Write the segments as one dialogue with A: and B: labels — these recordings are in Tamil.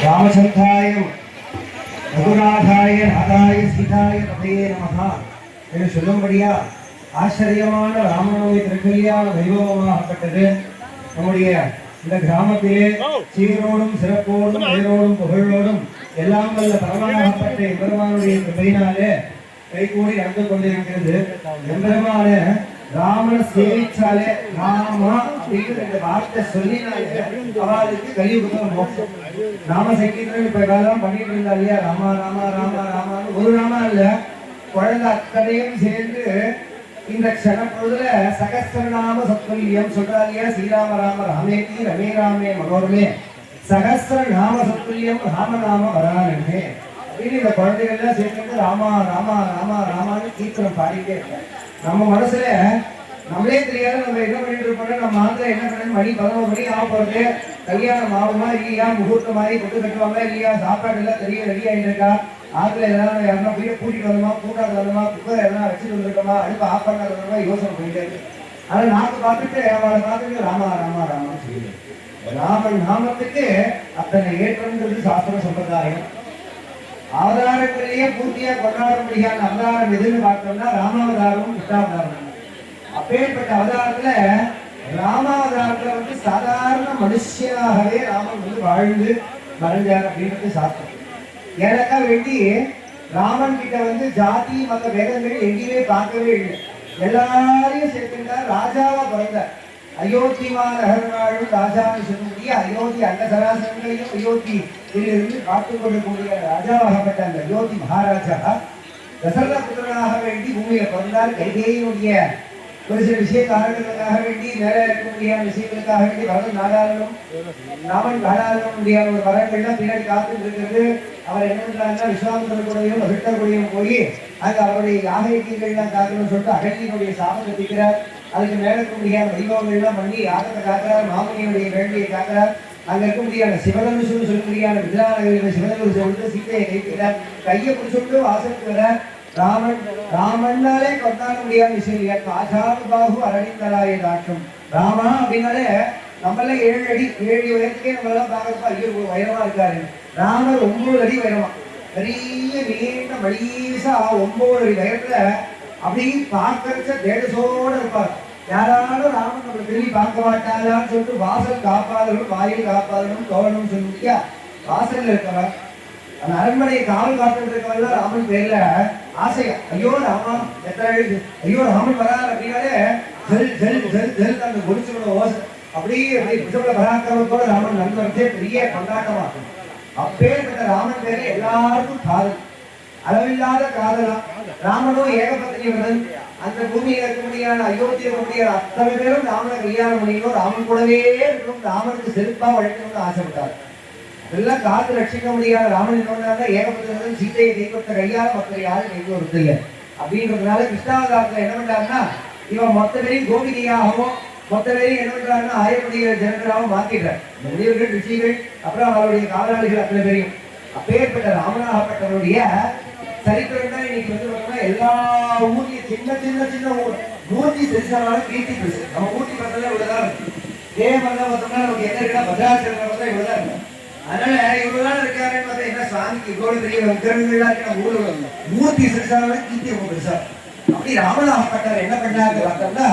A: ராமச்சந்திராய ரகுநாதாய நாதாய சீதாய பதையே நமஹா என்று சொல்லும்படியா ஆச்சரியமான ராமநவமி திருக்கல்யாண வைபவமாகப்பட்டது. நம்முடைய இந்த கிராமத்திலே சீரோடும் சிறப்போடும் பெயரோடும் புகழோடும் எல்லாம் வல்ல பரமாகப்பட்ட எம்பெருமானுடைய கிருபையினாலே கைகூடி நடந்து கொண்டிருக்கிறது. எம்பெருமான ராமனை சேவிச்சாலே ராமா அப்படிங்கிற இந்த வார்த்தை சொல்லினாலே அவளுக்கு கலியுகம் மோட்சம். நாம சங்கீதம் இப்ப காலம் பண்ணிட்டு இருந்தா இல்லையா, ராமா ராமா ராமா ராமான்னு ஒரு ராமா இல்ல, குழந்தை அத்தனையும் சேர்ந்து இந்த க்ஷணப்பொழுதுல சகஸ்ரநாம சத்வல்யம் சொல்றா இல்லையா, ஸ்ரீராம ராம ராமேதி ரமே ராமே மனோரமே சகஸ்ரநாம சத்வல்யம் ராமநாம வரானே அப்படின்னு இந்த குழந்தைகள்லாம் சேர்ந்து ராமா ராமா ராமா ராமான்னு கீர்த்தனம் பாடிட்டே இருக்க. நம்ம மனசுல நம்மளே தெரியாத நம்ம என்ன பண்ணிட்டு இருப்போம், நம்ம ஆத்துல என்ன பண்ண மணி 11 மணி ஆக போறது, கல்யாணம் ஆகுமா இல்லையா, முகூர்த்தம் மாதிரி கொண்டு கட்டுவாங்க இல்லையா, சாப்பாடு எல்லாம் தெரிய ரெடி ஆகிட்டு இருக்கா, ஆத்துல எல்லாம் யாருன்னா போய் கூட்டிட்டு வரணுமா, கூட்டாது வரணுமா, குக்கர் எல்லாம் வச்சுட்டு வந்துருக்கோமா, அடுப்பு ஆஃப் பண்ணாத வரணுமா யோசனை பண்ணிட்டே இருக்கு. ஆனா நாக்கு பார்த்துட்டு அவளை பார்த்துட்டு ராமா ராமா ராமான்னு சொல்லி ராமன் நாமத்துக்கு அத்தனை ஏற்றம்ன்றது சாஸ்திர சம்பிரதாயம். அவதாரத்திலேயே பூர்த்தியா கொண்டாட முடியாத அவதாரம் எதுன்னு பார்த்தோம்னா ராமாவதாரம் கிருஷ்ணாவதாரம். அப்பேற்பட்ட அவதாரத்துல ராமாவதாரத்துல சாதாரண மனுஷனாகவே ராமன் வாழ்ந்து மறைஞ்சார் அப்படின்றது சாஸ்திரம். எனக்கா வேண்டி ராமன் கிட்ட ஜாதி மத வேதங்கள் எங்கேயுமே பார்க்கவே இல்லை, எல்லாரையும் சேர்த்துட்டார், ராஜாவா பிறந்தார். அயோத்திமா நகர்வாழும் ராஜான்னு சொல்லக்கூடிய அயோத்தி அந்த சராசரங்களையும் அயோத்தி இதிலிருந்து காத்துக் கொள்ளக்கூடிய ராஜாவாகப்பட்ட அந்த அயோத்தி மகாராஜா தசரத புத்திரனாக வேண்டி பூமியில பிறந்தார். கைகேயினுடைய ஒரு சில விஷய காரணங்களுக்காக வேண்டி மேல இருக்க முடியாத விஷயங்களுக்காக வேண்டி வரது நாடாளும் ராமன் நாடாளும் முடியாத ஒரு வரங்கள்லாம் பின்னாடி காத்து இருக்கிறது. அவர் என்ன பண்றாருன்னா விஸ்வாமித்திரர் கூடயும் மகிழ்த்தர் கூடயும் போய் அங்க அவருடைய யாகைகள்லாம் காக்கணும்னு சொல்லிட்டு அகல்யினுடைய சாபம் கட்டிக்கிறார். அதுக்கு மேல இருக்க முடியாத வைபவங்கள் எல்லாம் பண்ணி யாகத்தை காக்கிறார், மாமனியுடைய வேள்வியை காக்கிறார். அங்க இருக்க முடியாத சிவதனுஷுன்னு சொல்ல முடியாத விஜயாநகரில் சிவதனுஷை விட்டு சீத்தையை கைக்கிறார், கையை பிடிச்சுட்டு வாசலுக்கு வர ராமன் ராமன்னாலே கொண்டாட முடியாத விஷயம் இல்லையா, காஜாபாகு அரணிந்தராய தாட்டும் ராமா அப்படின்னாலே நம்மள 7 அடி 7 உயரத்துக்கே நம்மளாம் பார்க்கறப்ப ஐயோ உயரமா இருக்காரு. ராமர் 9 அடி உயரமா, பெரிய நீண்ட மலீசா 9 அடி உயரத்துல அப்படி பார்க்கறச்ச தேடசோட இருப்பார். யாராலும் ராமன் நம்மளை திரும்பி பார்க்க மாட்டாரான்னு சொல்லிட்டு வாசல் காப்பாளர்களும் வாயில் காப்பாளர்களும் தோழனும் சொல்லியா வாசல்ல இருக்கிறார். அந்த அரண்மனையை காவல் காத்துட்டு இருக்கவங்க ராமன் பேர்ல ஆசையா, ஐயோ ராமா எத்தனை ஐயோ ராமன் வரார் அப்படின்னாலே ஜெல் ஜெல் ஜெல் ஜெல் அந்த குடிச்சுட ஓசை அப்படியே புத்தக பராக்கிரமத்தோட ராமன் நண்பர்களே பெரிய கொண்டாட்டமாகும். அப்பேற்பட்ட ராமன் பேர்ல எல்லாருக்கும் காதல், அளவில்லாத காதலாம். ராமனும் ஏகபத்தினியுடன் அந்த பூமியில இருக்க முடியாத அயோத்தியில் இருக்க முடியாத அத்தனை பேரும் ராமனை கல்யாணம் பண்ணிக்கணும், ராமன் கூடவே இருக்கணும், ராமனுக்கு செருப்பா வழக்கணும்னு ஆசைப்பட்டார். இதெல்லாம் காத்து ரட்சிக்க முடியாத ராமன் என்ன ஏகபத்தினுடன் சீத்தையை கைப்பற்ற கையால் மற்ற யாரும் கைக்கு வருது இல்லை அப்படின்றதுனால கிருஷ்ணாவதாரத்துல என்ன பண்றாருன்னா இவன் மொத்த பேரையும் கோபிகையாகவும் மொத்த பேரையும் என்ன பண்றாருன்னா ஆயப்படிய ஜனங்களாகவும் மாத்திடுறார். முனிவர்கள் ரிஷிகள் அப்புறம் அவருடைய காவலாளிகள் அத்தனை பேரையும். அப்பேற்பட்ட ராமனாகப்பட்டவருடைய சரித்திரம் தான் இன்னைக்கு எல்லா ஊர்லயும் சின்ன சின்ன சின்ன ஊர் மூர்த்தி செலுத்தாலும் கீர்த்தி பெருசு. நம்ம ஊர்த்தி பக்கத்துல இவ்வளவுதான் இருக்கு, இதே மாதிரிதான் பார்த்தோம்னா நமக்கு என்ன இருக்கா பத்ராச்சலம் தான் இவ்வளவுதான் இருக்கு. அதனால இவ்வளவுதான் இருக்காருன்னு பார்த்தா என்ன சாமிக்கு இவ்வளவு பெரிய விக்கிரகங்கள்லாம் இருக்கு நம்ம ஊர்ல மூர்த்தி செலுத்தாலும் கீர்த்தி ரொம்ப பெருசா. அப்படி ராமனாகப்பட்டவர் என்ன பண்ணாரு பார்த்தோம்னா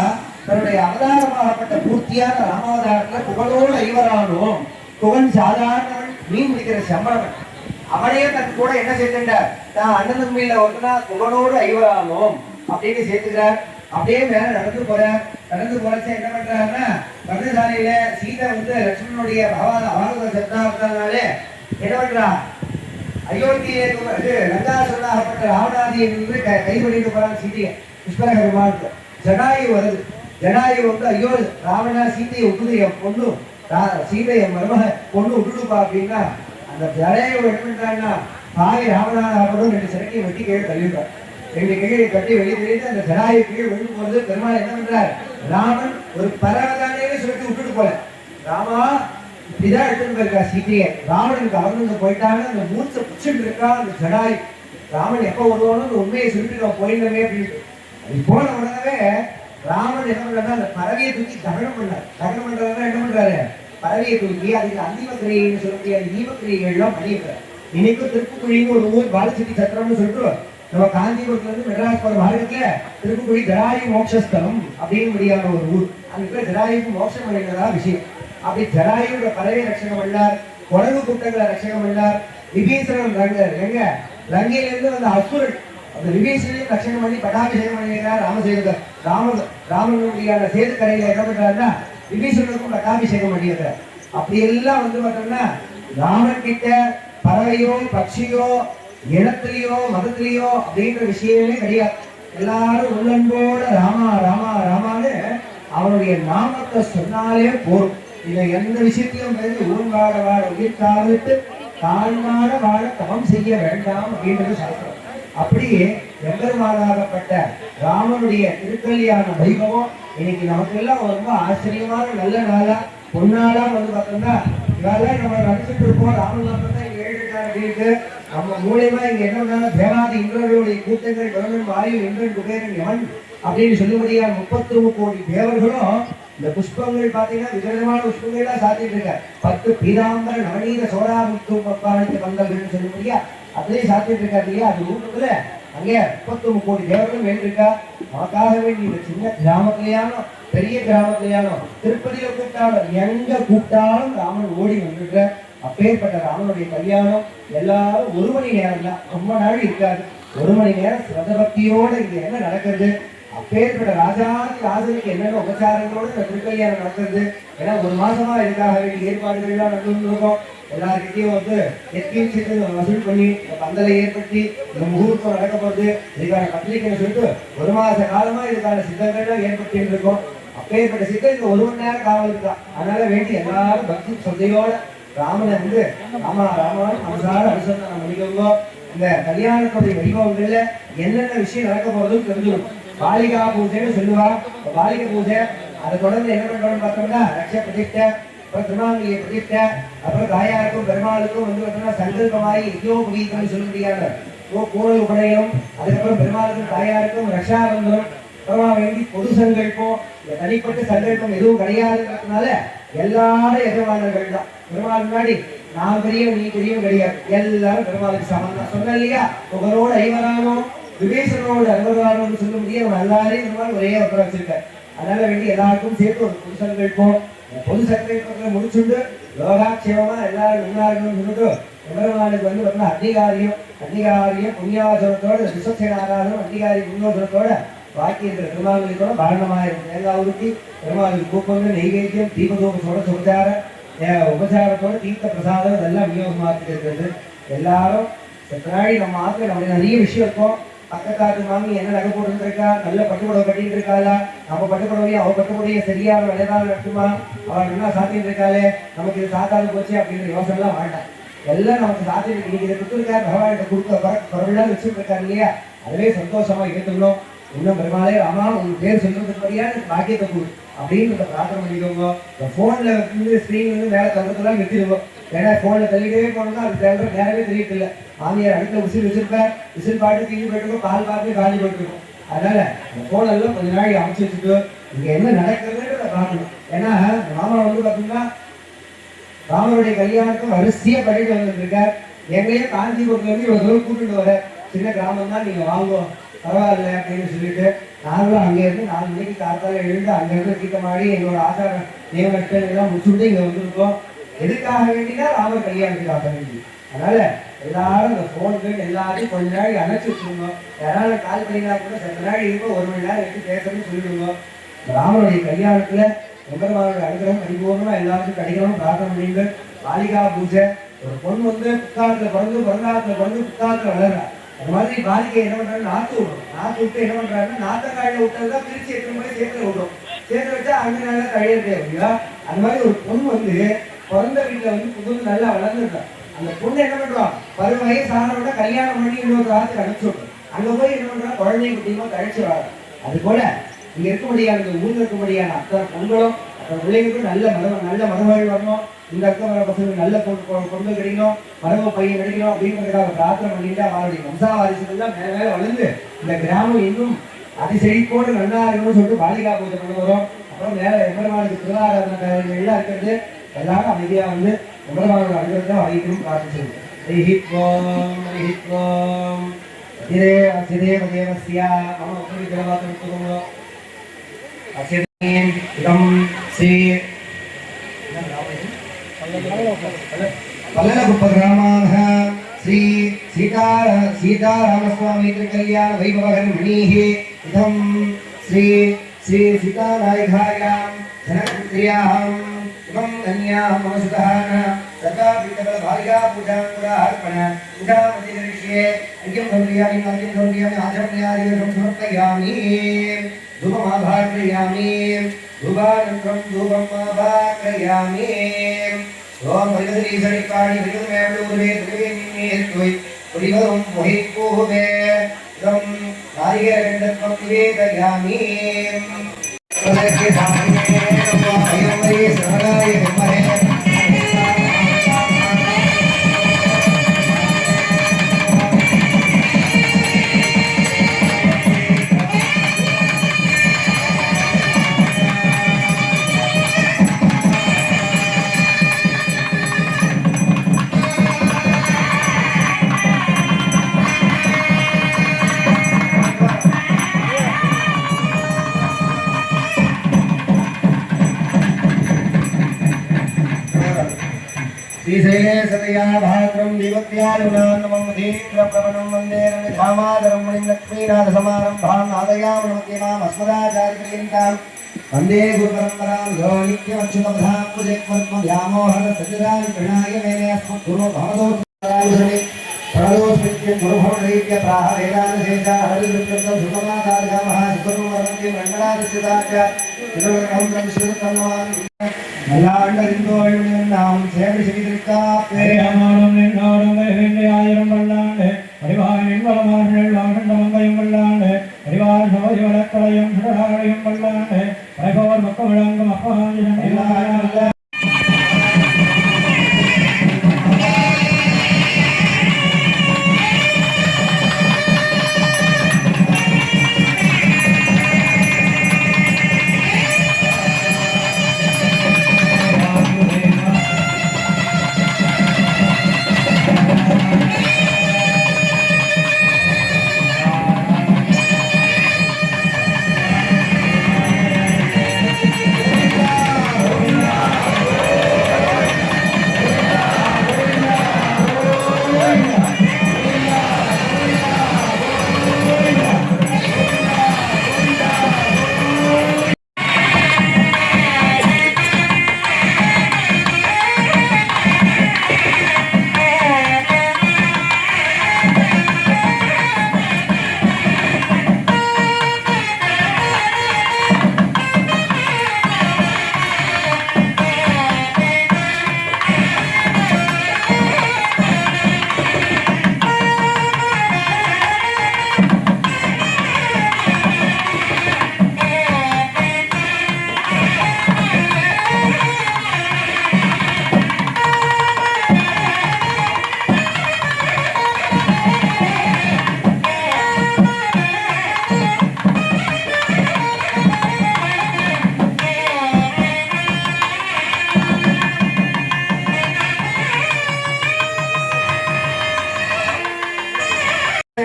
A: தன்னுடைய அவதாரமாகப்பட்ட பூர்த்தியான ராமாவதாரத்துல புகழோடு ஐவரானோம் புகழ் சாதாரணவன் மீன் பிடிக்கிற சம்பளவன் அவனையே தன் கூட என்ன சேர்த்துட்டார், தான் அண்ணன் தம்பியில ஒருத்தனா புகழோடு ஐவரானோம் அப்படின்னு சேர்த்துக்கிறார். அப்படியே மேல நடந்து போறார். நடந்து போறச்ச என்ன பண்றாருன்னா பர்ணசாலையில சீதை லட்சுமணனுடைய அவாத சப்தாவதாலே என்ன பண்றா அயோத்தியிலே லங்காசுரனாகப்பட்ட ராவணாதியை கை பண்ணிட்டு போறான் சீதையை. புஷ்பரக விமானத்தை ஜடாயு வருது. ஜடாயு ஐயோ ராவணா சீதையை விட்டுது, என் பொண்ணு சீதையை மருமக பொண்ணு விட்டுடுப்பா அப்படின்னா அந்த ஜடாயு என்ன பண்றாங்கன்னா பாவி ராவணாகப்படும் 2 சிறக்கையை வெட்டி கீழே தள்ளிடுறார். 2 கீழே கட்டி வெளியே தெரியுது. அந்த ஜடாயு கீழே விழுந்து போறது பெருமாள் என்ன பண்றார், ராமன் ஒரு பரவதானே சுரட்டி விட்டுட்டு போல ராமா இப்படிதான் எடுத்துட்டு போயிருக்கா சீதையை. ராவனுக்கு அவனுக்கு போயிட்டாங்க, அந்த மூச்சை பிடிச்சிட்டு இருக்கா அந்த ஜடாயு. ராமன் எப்ப வருவானோ அந்த உண்மையை சொல்லிட்டு நான் போயிடவே அப்படின்ட்டு அது போன உடனே ராமன் என்ன பண்றாருன்னா அந்த பறவையை தூக்கி தகனம் பண்ணார். தகனம் பண்றதுன்னா என்ன பண்றாரு, பறவையை தூக்கி அதுக்கு அந்திம கிரியைன்னு சொல்லக்கூடிய அந்த ஈம கிரியைகள்லாம் பண்ணிடுறாரு. இன்னைக்கும் திருப்புக்குழின்னு ஒரு ஊர் பாலசிட்டி சத்திரம்னு சொல்லிட்டு நம்ம காஞ்சிபுரத்துல இருந்து மெட்ராஸ் போற மார்க்கத்துல திருப்புக்குழி ஜடாயு மோட்சஸ்தலம் அப்படின்னு முடியாத ஒரு ஊர். அங்க ஜடாயுக்கு மோட்சம் பண்ணினதா விஷயம். அப்படி ஜடாயுட பறவை ரட்சகம் பண்ணார், குரங்கு கூட்டங்களை ரட்சகம் பண்ணார். விபீஷணன் எங்க லங்கையில இருந்து அந்த அசுரன் அந்த விபீஷணையும் ரட்சகம் பண்ணி பட்டாபிஷேகம் பண்ணியிருக்கார் ராமனுடைய சேது கரையில என்ன பண்றாருன்னா விபீஷணனுக்கும் பட்டாபிஷேகம் பண்ணியிருக்கார். அப்படி எல்லாம் பார்த்தோம்னா ராமன் கிட்ட பறவையோ பட்சியோ இனத்திலேயோ மதத்திலேயோ அப்படின்ற விஷயமே கிடையாது. எல்லாரும் உள்ளன்போட ராமா ராமா ராமான்னு அவனுடைய நாமத்தை சொன்னாலே போரும். இதை எந்த விஷயத்திலும் ஊன் வாழ வாழ உயிர் காவலிட்டு தாழ்வான வாழ தவம் செய்ய வேண்டாம் அப்படின்றது சாஸ்திரம். அப்படியே எம்பெருமானாகப்பட்ட ராமனுடைய திருக்கல்யாண வைபவம் இன்னைக்கு நமக்கு எல்லாம் ரொம்ப ஆச்சரியமான நல்ல நாளா பொன்னாளா பார்த்தோம்னா இதெல்லாம் நம்ம நினைச்சிட்டு இருப்போம். ராமன் தான் இங்க எழுதிட்டார் அப்படின்ட்டு நம்ம மூலியமா இங்க என்ன பண்ணாங்க, தேவாதி இந்திரர்களுடைய கூட்டங்கள் கவர்மெண்ட் வாயில் இந்திரன் குபேரன் யமன் அப்படின்னு சொல்லும்படியா 33 கோடி தேவர்களும் இந்த புஷ்பங்கள் பாத்தீங்கன்னா விதவிதமான புஷ்பங்கள்லாம் சாத்திட்டு இருக்க 10 பீதாம்பர நவநீத சோழாமுத்து பப்பாளித்த பந்தல்கள்னு சொல்லும்படியா அதுலேயும் சாத்திட்டு இருக்காரு இல்லையா. அது ஊட்டத்துல அங்கே 33 கோடி தேவர்களும் வேண்டியிருக்கா. நமக்காகவே நீங்க சின்ன கிராமத்திலேயானோ பெரிய கிராமத்திலேயானோ திருப்பதியில கூப்பிட்டாலும் எங்க கூப்பிட்டாலும் ராமன் ஓடி வந்துடுற. அப்பேற்பட்ட ராமனுடைய கல்யாணம் எல்லாரும் 1 மணி நேரம் தான், ரொம்ப நாள் இருக்காது. 1 மணி நேரம் சிவபக்தியோட இங்க என்ன நடக்கிறது, அப்பேற்பட்ட ராஜனுக்கு என்னென்ன உபச்சாரங்களோடு இந்த திருக்கல்யாணம் நடக்கிறது. ஏன்னா 1 மாசமா இதுக்காக வேண்டிய ஏற்பாடுகள்லாம் நடந்துருக்கோம். எல்லாருக்கிட்டையும் எத்தையும் சேர்த்து வசூல் பண்ணி பந்தலை ஏற்படுத்தி இந்த முகூர்த்தம் நடக்க போகுது, இதுக்கான பத்திரிகைன்னு சொல்லிட்டு 1 மாச காலமா இதுக்கான சித்தங்கள்லாம் ஏற்படுத்திட்டு இருக்கோம். அப்பேற்பட்ட சித்தம் இந்த 1 மணி நேரம் காவல் இருக்கா. அதனால வேண்டி எல்லாரும் பக்தி சொந்தையோட ராமனை ராமா ராமான் மனசார அனுசந்தானம் பண்ணிக்கோங்க. இந்த கல்யாணத்துடைய வைபவங்கள்ல என்னென்ன விஷயம் நடக்க போறதுன்னு தெரிஞ்சிடும். பாலிகா பூஜைன்னு சொல்லுவா. பாலிகை பூஜை அதை தொடர்ந்து என்ன பண்றோம்னு பார்த்தோம்னா ரட்ச பிரதிஷ்டை, அப்புறம் திருமாங்கலிய பிரதிஷ்டை, அப்புறம் தாயாருக்கும் பெருமாளுக்கும் பார்த்தோம்னா சங்கல்பமாயி யஜ்ஞோபவீதம்னு சொல்ல முடியாத கூடல் உபநயம், அதுக்கப்புறம் பெருமாளுக்கும் தாயாருக்கும் ரஷாபந்தம், அப்புறமா வேண்டி பொது சங்கல்பம். இந்த தனிப்பட்ட சங்கல்பம் எதுவும் கிடையாதுன்றதுனால எல்லாரும் எஜமானர்கள் தான். பெருமாள் முன்னாடி நான் பெரிய நீ பெரிய கிடையாது, எல்லாரும் பெருமாளுக்கு சமம் தான். சொன்ன இல்லையா, உங்களோட ஐவரானோ விவேசனோட அறுபதானோன்னு சொல்ல முடியாது. அவன் எல்லாரையும் பெருமாள் ஒரே ஒருத்தர் வச்சிருக்காரு. அதனால வேண்டி எல்லாருக்கும் சேர்த்து ஒரு பொது சங்கல்பம், பொது சங்கல்பத்தை முடிச்சுட்டு லோகாட்சேபமா எல்லாரும் முன்னாடின்னு சொல்லிட்டு பெருமாளுக்கு அத்திகாரியம் புண்ணியாசனத்தோட விஸ்வசேனாராதனம் அத்திகாரி புண்ணியோசனத்தோட பாக்கி இருக்கிற பெருமாளுக்கோட பாரணமாயிரம் தேங்காய் உருட்டி பெருமாளுக்கு கூப்பங்கள் நெய்வேத்தியம் தீபதூபத்தோட உபச்சாரத்தோட தீர்த்த பிரசாதம் இதெல்லாம் விநியோகமாக்கிட்டு இருக்கிறது. எல்லாரும் பின்னாடி நம்ம ஆத்துல நம்ம நிறைய விஷயம் இருக்கும். பக்கத்தாட்டு வாங்கி என்ன நகை போட்டு இருக்கா, நல்ல பட்டுப்புடவை கட்டிட்டு இருக்காளா, நம்ம பட்டுப்புடவையும் அவ பட்டுப்புடைய சரியான விளையாட நடத்துமா, அவள் என்ன சாத்திட்டு இருக்காளே, நமக்கு இது சாத்தாது போச்சு அப்படின்ற யோசனை எல்லாம் வேண்டாம். எல்லாம் நமக்கு சாத்திட்டு இன்னைக்கு இதை கொடுத்துருக்காரு, பகவான்கிட்ட கொடுத்த பொருள்லாம் வச்சுட்டு இருக்காரு இல்லையா, அதுவே சந்தோஷமா இருக்கணும். இன்னும் பெருமாளே ராமா உங்க பேர் சொல்றதுபடியா பாக்கியத்தை கொடு அப்படின்னு பிரார்த்தனை பண்ணிக்கோங்க. இந்த போன்ல ஸ்கிரீன் மேல தங்கத்தெல்லாம் வெட்டிடுவோம். ஏன்னா போன்ல தள்ளிட்டே போனோம்னா அது தேவை நேரவே தெரியல இல்லை. மாமியார் அடுத்த விசில் வச்சிருப்பேன், விசில் பாட்டு தீனி போயிட்டுருக்கோம், பால் பாட்டு காலி போயிட்டுருக்கோம். அதனால இந்த போனெல்லாம் கொஞ்ச நாள் அமைச்சு வச்சுட்டு இங்க என்ன நடக்கிறதுன்றத பார்க்கணும். ஏன்னா மாமா பார்த்தீங்கன்னா ராமனுடைய கல்யாணத்துக்கு வரிசையா பண்ணிட்டு வந்துருக்கார். எங்கேயே காஞ்சிபுரத்துல இருந்து இவ்வளவு தூரம் கூப்பிட்டு வர, சின்ன கிராமம் தான் நீங்க வாங்குவோம் பரவாயில்ல அப்படின்னு சொல்லிட்டு நாங்களும் அங்கேருந்து 4 மணிக்கு காத்தால எழுந்து அங்கேருந்து தீர்த்தமாடி எங்களோட ஆசார நியமனங்கள் எல்லாம் முடிச்சுட்டு இங்கே வந்திருக்கோம். எதுக்காக வேண்டினா ராமர் கல்யாணத்துக்காக வேண்டி. அதனால எல்லாரும் இந்த போன்கள் எல்லாத்தையும் கொஞ்ச நாள் அணைச்சி வச்சுருந்தோம். யாராவது கால் பண்ணிங்கன்னா கூட சில நாள் இருக்கும், 1 மணி நேரம் எடுத்து பேசணும்னு சொல்லிடுவோம். ராமனுடைய கல்யாணத்துல எம்பெருமானுடைய அனுகிரகம் பரிபூர்ணமா எல்லாருக்கும் கிடைக்கணும் பிரார்த்தனை பண்ணிட்டு பாலிகா பூஜை. ஒரு பொண்ணு புத்தாத்துல பிறந்து புத்தாத்துல வளர்றா. அது மாதிரி பாலிகை என்ன பண்றாங்க, நாத்து விட்டு என்ன பண்றாங்கன்னா நாத்தக்காயில விட்டதுதான் பிரிச்சு எத்தனை முறை சேர்த்துல விடும். சேர்த்து வச்சா அங்க நல்லா கழியறது அப்படிங்களா. அது மாதிரி ஒரு பொண்ணு பிறந்த வீட்டுல புது நல்லா வளர்ந்துருக்கா. அந்த பொண்ணு என்ன பண்றோம், 10 வயசு ஆனோட கல்யாணம் பண்ணி இன்னொரு வாரத்துக்கு அனுப்பிச்சு விட்டோம். அங்க போய் என்ன பண்றோம், குழந்தைய குட்டியுமா கழிச்சு வராது. அது போல இங்க இருக்க முடியாது, ஊர்ல இருக்க முடியாது அத்தனை பொண்களும் அத்தனை பிள்ளைங்களுக்கும் நல்ல மருமகள் வரணும். இந்த அக்கம் வர பசங்க நல்ல பொண்ணு கிடைக்கணும், மரும பையன் கிடைக்கணும் அப்படிங்கிறதுக்காக பிரார்த்தனை பண்ணிட்டு அவருடைய வம்சாவாரிசுகள் மேல வளர்ந்து இந்த கிராமம் இன்னும் அதிசெழிப்போடு நல்லா இருக்கணும்னு சொல்லிட்டு பாலிகா பூஜை பண்ண வரும். அப்புறம் வேற எம்பெருமானுக்கு திருவாராதன காரியங்கள்லாம் இருக்கிறது. எல்லாரும் அமைதியா வந்து எம்பெருமானோட அனுகிரகத்தை வாங்கிக்கணும் பிரார்த்திச்சிருக்கோம். பல்லகுப்பகிராமாக श्री सीतारामस्वामी कल्याण वैभवगर्मणीः इदं श्री सीतानायकायां जनकपुत्र्याम् इमं कन्यां मम सुतः सर्वाभितबलभार्या पूजाङ्कुरार्पण पूजामतिकरिष्ये अर्घ्यं समर्पयामि आचमयादिकं समर्पयामि धूपमाभार्पयामि धूपानन्तरं धूपमाभार्पयामि ஓம் பரிவதரி சனிப்பாணி விருதுமேவலூரே துருவே துவை புரிவதும் புகைப்பூவே தம் நாரிகரண்டத்வம் நிவேதயாமி பலகே சாமியே நமோ அயமரே சரணாய விமஹே श्रीशैले सतया भाद्रं देवत्यानुनान्नमं धीन्द्रप्रवणं वन्दे रमिधामादरं मणिं लक्ष्मीनाथसमारम्भां नादयामनमध्यमाम् अस्मदाचार्यपर्यन्तां वन्दे गुरुपरम्परां यो नित्यमच्युतपदां पुजत्वत्मव्यामोहरसजरानि प्रणाय मेने अस्मद्गुरो भवदोषणे प्रणदोषमित्यं गुरुभवनैक्य प्राह वेदान्तशेषा हरिवृत्तं सुखमादार्गामः सुखरुवरन्ति मण्डलादिस्यताच திருவரங்கம் சிவத்தன்மான் நல்லாண்டறிந்தோழும் நாம் சேவை செய்திருக்காப்பே அமானம் நின்னாடும் வேண்டிய ஆயிரம் வல்லாண்டு அறிவாய் நின்வளமார்கள் ஆகண்டமங்கையும் வல்லாண்டு அறிவாய் சோதி வளக்களையும் சுடராளையும் வல்லாண்டு படைபவர் மக்கள் விளங்கும் அப்பாஞ்சினம் எல்லா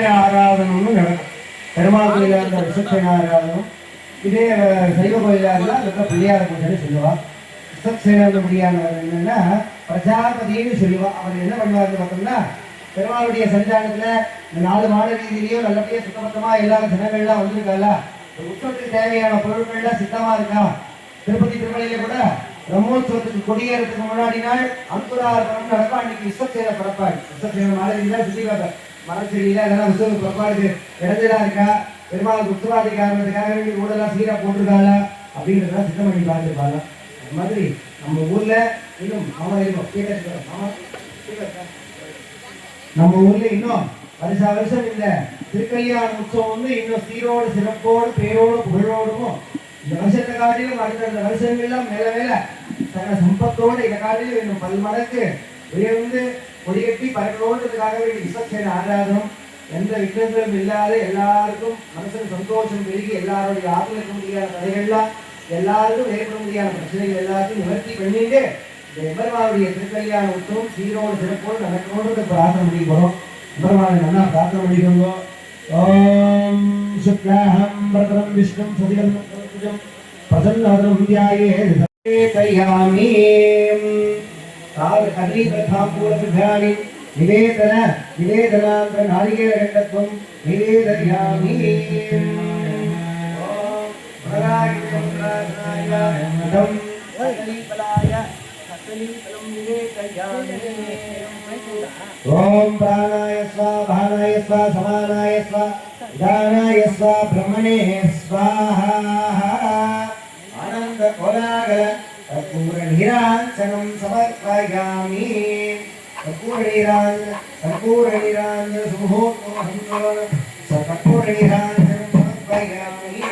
A: ஆராதனம்னு நடக்கும். பெருமாள் கோயிலாக இருந்தால் ரிசப்ஷன் ஆராதனம், இதே சைவ கோயிலாக இருந்தால் அதுக்கு பிள்ளையார பூஜைன்னு சொல்லுவாள். ரிசப்ஷன் முடியாதவர் என்னன்னா பிரஜாபதினு சொல்லுவாள். அவர் என்ன பண்ணுவார்னு பார்த்தோம்னா, பெருமாளுடைய சன்னிதானத்தில் இந்த 4 மாட வீதியிலையும் நல்லபடியாக சுத்தபத்தமாக எல்லா ஜனங்கள்லாம் வந்திருக்கால, உற்சவத்துக்கு தேவையான பொருட்கள்லாம் சித்தமாக இருக்கா. திருப்பதி திருமலையில கூட பிரம்மோத்சவத்துக்கு கொடியேறதுக்கு முன்னாடி நாள் அங்குரார்ப்பணம் நடக்கும். அன்னைக்கு விஸ்வசேன புறப்பாடு, விஸ்வசேன மாட வீதியில் சுற்றி பார்ப்பேன் மரச்செடியில அதெல்லாம் விசுவ புறப்பாடுக்கு இடைஞ்சலா இருக்கா, பெருமாளுக்கு உத்தரவாதி காரணத்துக்காக வேண்டி ஊடெல்லாம் சீரா போட்டிருக்காளா அப்படின்றதெல்லாம் சுத்தம் பண்ணி பார்த்துருப்பாங்க. அது மாதிரி நம்ம ஊர்ல இன்னும் நம்ம ஊர்ல இன்னும் வருஷம் இந்த திருக்கல்யாண உற்சவம் வந்து இன்னும் சீரோடு சிறப்போடு பேரோடு புகழோடும் இந்த வருஷத்தை காட்டிலும் அடுத்த வருஷங்கள்லாம் மேல மேல சகல சம்பத்தோடு இதை காட்டிலும் இன்னும் 10 மடங்கு உயர்ந்து கொடிகட்டி பறக்கணுன்றதுக்காக வேண்டி விஸ்வசேன ஆராதனம் எந்த விக்னங்களும் இல்லாத எல்லாருக்கும் மனசுக்கு சந்தோஷம் பெருகி எல்லாருடைய ஆத்மக்க முடியாத தடைகள்லாம் எல்லாருக்கும் ஏற்பட முடியாத பிரச்சனைகள் எல்லாத்தையும் நிவர்த்தி பண்ணிட்டு இந்த எம்பெருமானுடைய திருக்கல்யாண உற்சவம் சீரோடு சிறப்போடு நடக்கணும்னு பிரார்த்தனை பண்ணி போறோம். எம்பெருமானை நல்லா பிரார்த்தனை பண்ணிக்கோங்க. ஓம் சுக்லாஹம் வரதரம் விஷ்ணும் சதிகம் பிரசன்னவதனம் தியாயே கல்யாணி கதலி பிரதாம்பூலபிராணி நிவேதனாந்த நாளிகேரகண்டத்வம் நிவேதயாமி. ஓம் பிரகாய ஓம் பிராணாய ஸ்வா பானாய ஸ்வா சமானாய ஸ்வா தானாய ஸ்வா பிரம்மணே ஸ்வாஹா. ஆனந்த கோலாகல கற்பூர நீராஞ்சனம் சமர்ப்பயாமி. கற்பூர நீராஞ்சன சுமுகோத்மஹம் கற்பூர நீராஞ்சனம் சமர்ப்பயாமி.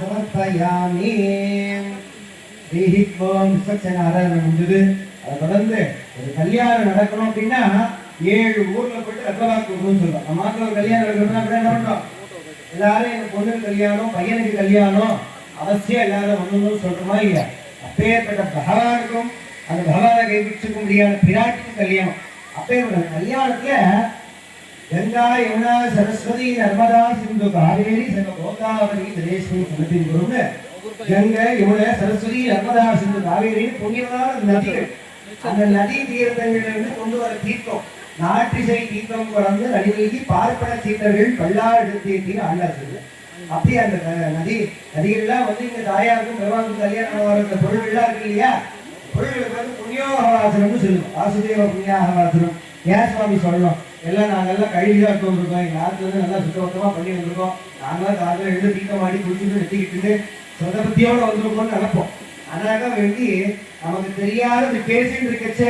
A: சமர்ப்பயாமி. முடிஞ்சது. அதை தொடர்ந்து ஒரு கல்யாணம் நடக்கணும் அப்படின்னா 7 ஊர்ல போயிட்டு ரத்தவாக்கு விடணும்னு சொல்றோம். நம்ம மாத்திர ஒரு கல்யாணம் நடக்கணும்னா அப்படியே என்ன பண்றோம்? எல்லாரும் எங்க பொண்ணுக்கு கல்யாணம், பையனுக்கு கல்யாணம் அவசியம் எல்லாரும் வரணும்னு சொல்றோமா இல்லையா? அப்பேற்பட்ட பகவானுக்கும் அந்த பகவானை கைப்பிடிச்சுக்க முடியாத பிராட்டிக்கும் கல்யாணம். அப்பேற்பட்ட கல்யாணத்துல கங்கா யமுனா சரஸ்வதி நர்மதா சிந்து காவேரி சங்க கோதாவரி திரேஸ்வரி சன்னதின் குருன்னு கங்கை யமுனா சரஸ்வதி நர்மதா சிந்து காவேரி புண்ணியமான நதிகள். அந்த நதி தீர்த்தங்களிலிருந்து கொண்டு வர தீர்த்தம் நாட்டிசை தீர்த்தம் கலந்து நடிகை பார்ப்பன தீர்த்தர்கள் பல்லாறு எடுத்தீர்த்தின்னு ஆண்டாச்சு. அப்படி அந்த நதிகள்லாம் வந்து இங்க தாயாருக்கும் பெருமாளுக்கும் கல்யாணம் வர பொருள்கள்லாம் இருக்கு இல்லையா? பொருள்களுக்கு வந்து புண்ணியோகவாசனம்னு சொல்லுவோம். வாசுதேவ புண்ணியாகவாசனம். ஏன் சுவாமி சொல்லணும்? எல்லாம் நாங்கெல்லாம் கழுவிதான் எடுத்து வந்துருக்கோம். எங்கள் ஆற்றுல வந்து நல்லா சுத்தபத்தமாக பண்ணி வந்திருக்கோம். நாங்களாம் காலையில் எழுந்து தீர்த்தம் ஆடி குளிச்சுட்டு நெத்திக்கிட்டு சொதபத்தியோடு வந்திருக்கோம்னு நினைப்போம். அதனால வேண்டி நமக்கு தெரியாத பேசிட்டு இருக்கச்ச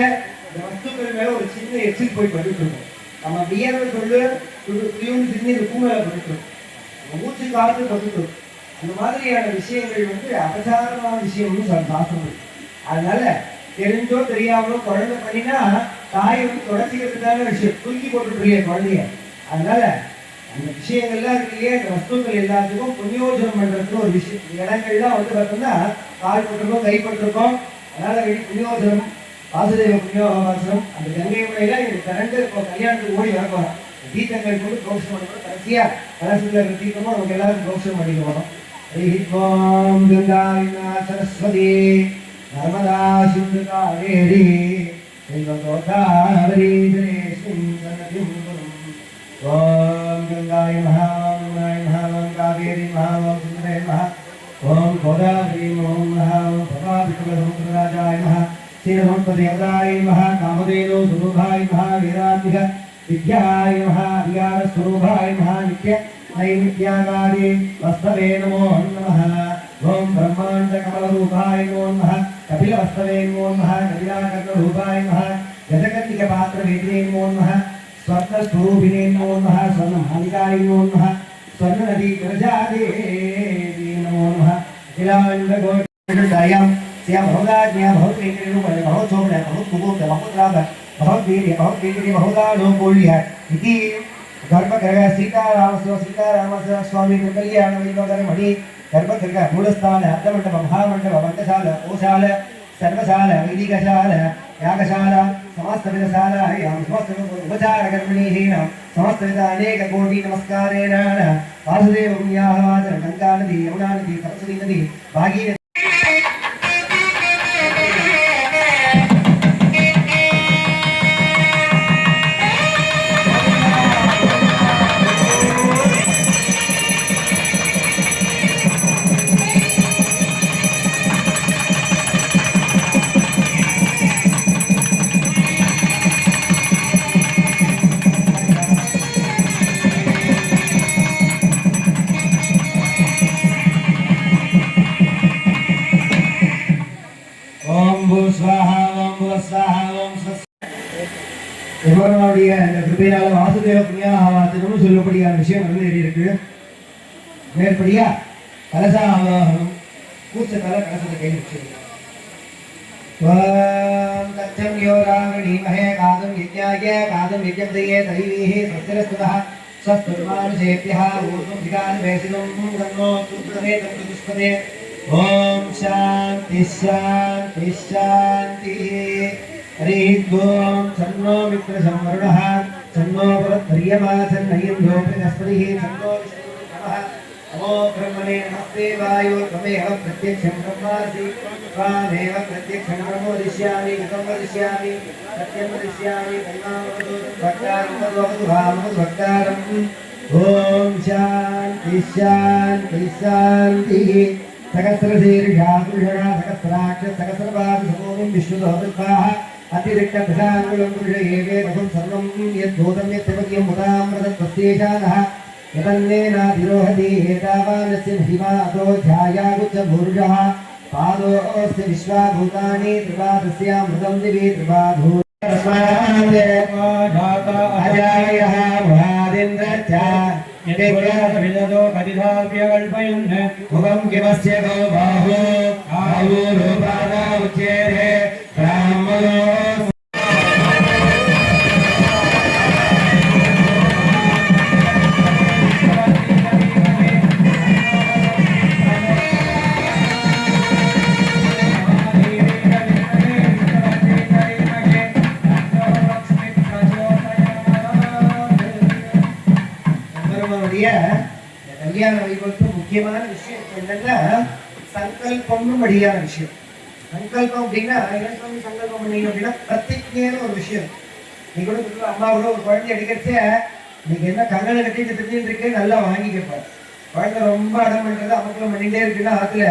A: இந்த வஸ்துக்கள் மேல ஒரு சின்ன எச்சில் போய் பட்டுட்டு இருக்கும். நம்ம வியர்வை சொல்லு துணியும் சின்ன இருக்கும் மேல பட்டுட்டு இருக்கும். மூச்சு காற்று பட்டுட்டு இருக்கும். அந்த மாதிரியான விஷயங்கள் வந்து அபசாரமான விஷயம்னு சாசனம். அதனால தெரிஞ்சோ தெரியாமலோ குழந்தை பண்ணினா தாய் வந்து தொடச்சிக்கிறதுக்கான விஷயம் தூக்கி போட்டுட்டு குழந்தைய. அதனால அந்த விஷயங்கள்லாம் இருக்குல்லையே, அந்த வஸ்துக்கள் எல்லாத்துக்கும் புண்ணியோஜனம் பண்றதுக்கு ஒரு விஷயம் இடங்கள்லாம் வந்து பார்த்தோம்னா கால் பட்டிருக்கோம், கைப்பட்டிருக்கோம். அதனால புண்ணியோஜனம் வாசுதேவ புண்ணியோகாசனம் அந்த கங்கை முறையில கரண்டு இப்போ கல்யாணத்துக்கு ஓடி வரப்போறோம். தீர்த்தங்கள் கொண்டு கௌஷம் பண்ணணும். கடைசியா கலசுல இருக்கிற தீர்த்தமும் நமக்கு எல்லாருக்கும் கௌஷம் பண்ணிக்க போறோம். ஓம் கங்காயினா சரஸ்வதி நர்மதா சிந்து காவேரி கோதாவரி ஓம் கங்காய மகா ஓம் கங்காய மகா ஓம் காவேரி மகா ஓம் சுந்தரே மகா ஓம் கோதாவரி ஓம் மகா ஓம் பிரபாவிஷ்ணுராஜாய மகா ஸ்ரீரமத்வதேவதாய மகா காமதேனோ சுரூபாய மகா வேதாந்திக வித்யாய மகா அதிகார ஸ்வரூபாய மகா நித்ய நைமித்யாகாரி வஸ்தவே நமோ நமः. ஓம் பிரம்மாண்ட கமலரூபாய நமோ நமः. கபில வஸ்தவே நமோ நமः. கபிலாகர்ணரூபாய நமः. கஜகர்ணிக பாத்திர வேதினே நமோ நமः. ஸ்வர்ண ஸ்வரூபிணே நமோ நமः. ஸ்வர்ண மாலிகாய நமோ நமः. ஸ்வர்ண நதி விரஜாதேவி நமோ நமः. அகிலாண்ட கோட்டியாம் சியா பகவதாஜ்ஞா பகவத்வேங்கரூப பகவத்சோமன பகவத்குபோத பகவத்ராப பகவத்வீரிய பகவத்வேங்கரி பகவதானோபூல்ய இதி गर्भगृह सीतारामस्य स्वामी कल्याण वैभवमणि गर्भगृह मूलस्थान अर्धमंडप महामंडप वंकशाल ओशाल सर्वशाल वैदिकशाल यागशाल समस्तविधशाल समस्त उपचार कर्मणीहीन समस्तविध अनेक कोटि नमस्कारेण वासुदेव पुण्याहवाचन गंगा नदी यमुना नदी सरस्वती नदी भागीरथी எவ்வளவுடைய இந்த கிருபையால வாசுதேவ புண்ணியாவாசனம்னு சொல்லப்படியான விஷயம் வந்து இருக்கு. மேற்படியா கலசாவாகனம் கூச்சத்தால கலசத்தை கை வச்சிருக்கோம். तच्चं यो रावणीमहे गातुं यज्ञाय गातुं यज्ञप्रिये दैवीः स्वस्तिरस्तुतः स्वस्तिर्मानुषेभ्यः ऊर्ध्वं धिकानुवेशिनं गन्नो सुप्रदे तत्पुष्पदे ॐ शान्ति शान्ति शान्तिः हरिः ॐ तन्नो मित्रसंवरुणः तन्नो भरद्वर्यमा तन्नयिन्द्रो बृहस्पतिः तन्नो विष्णुः नमो ब्रह्मणे नमस्ते वायो त्वमेव प्रत्यक्षं ब्रह्मासि त्वामेव प्रत्यक्षं ब्रह्मोदिष्यामि गतं वदिष्यामि सत्यं वदिष्यामि तन्मामवतु भक्तारं वदतु भावतु भक्तारम् ॐ शान्ति शान्ति शान्तिः सहस्रशीर्षा पुरुषः सहस्राक्ष सहस्रपाद समूहं विष्णुदोदत्वाः अतिरिक्तप्रसाङ्गुलं पुरुष एवेदहं सर्वं यद्भूतं यत्त्वमयं मुदामृतत्वस्येषानः यतन्नेनाधिरोहति एतावानस्य महिमातो ध्यायागुच्छभूर्जः पादोऽस्य विश्वाभूतानि त्रिपादस्यामृतं दिवि त्रिपाधूर्जातः महादिन्द्रश्च यदेवो कतिधाप्यकल्पयन् मुखं किमस्य गो बाहो आयुरूपादा उच्येते ब्राह्मणो கல்யாண வைபவத்துக்கு முக்கியமான விஷயம் என்னன்னா சங்கல்பம்னு படியான விஷயம். சங்கல்பம் அப்படின்னா என்ன சங்கல்பம் பண்ணீங்க அப்படின்னா பிரதிஜைன்னு ஒரு விஷயம். நீ கூட அம்மா கூட ஒரு குழந்தை அடிக்கிறச்ச நீங்க என்ன கங்கணம் கட்டிட்டு தெரிஞ்சுட்டு இருக்கு நல்லா வாங்கி கேட்பாரு. குழந்தை ரொம்ப அடம் பண்றது அமக்கலம் பண்ணிட்டே இருக்குன்னா அதுல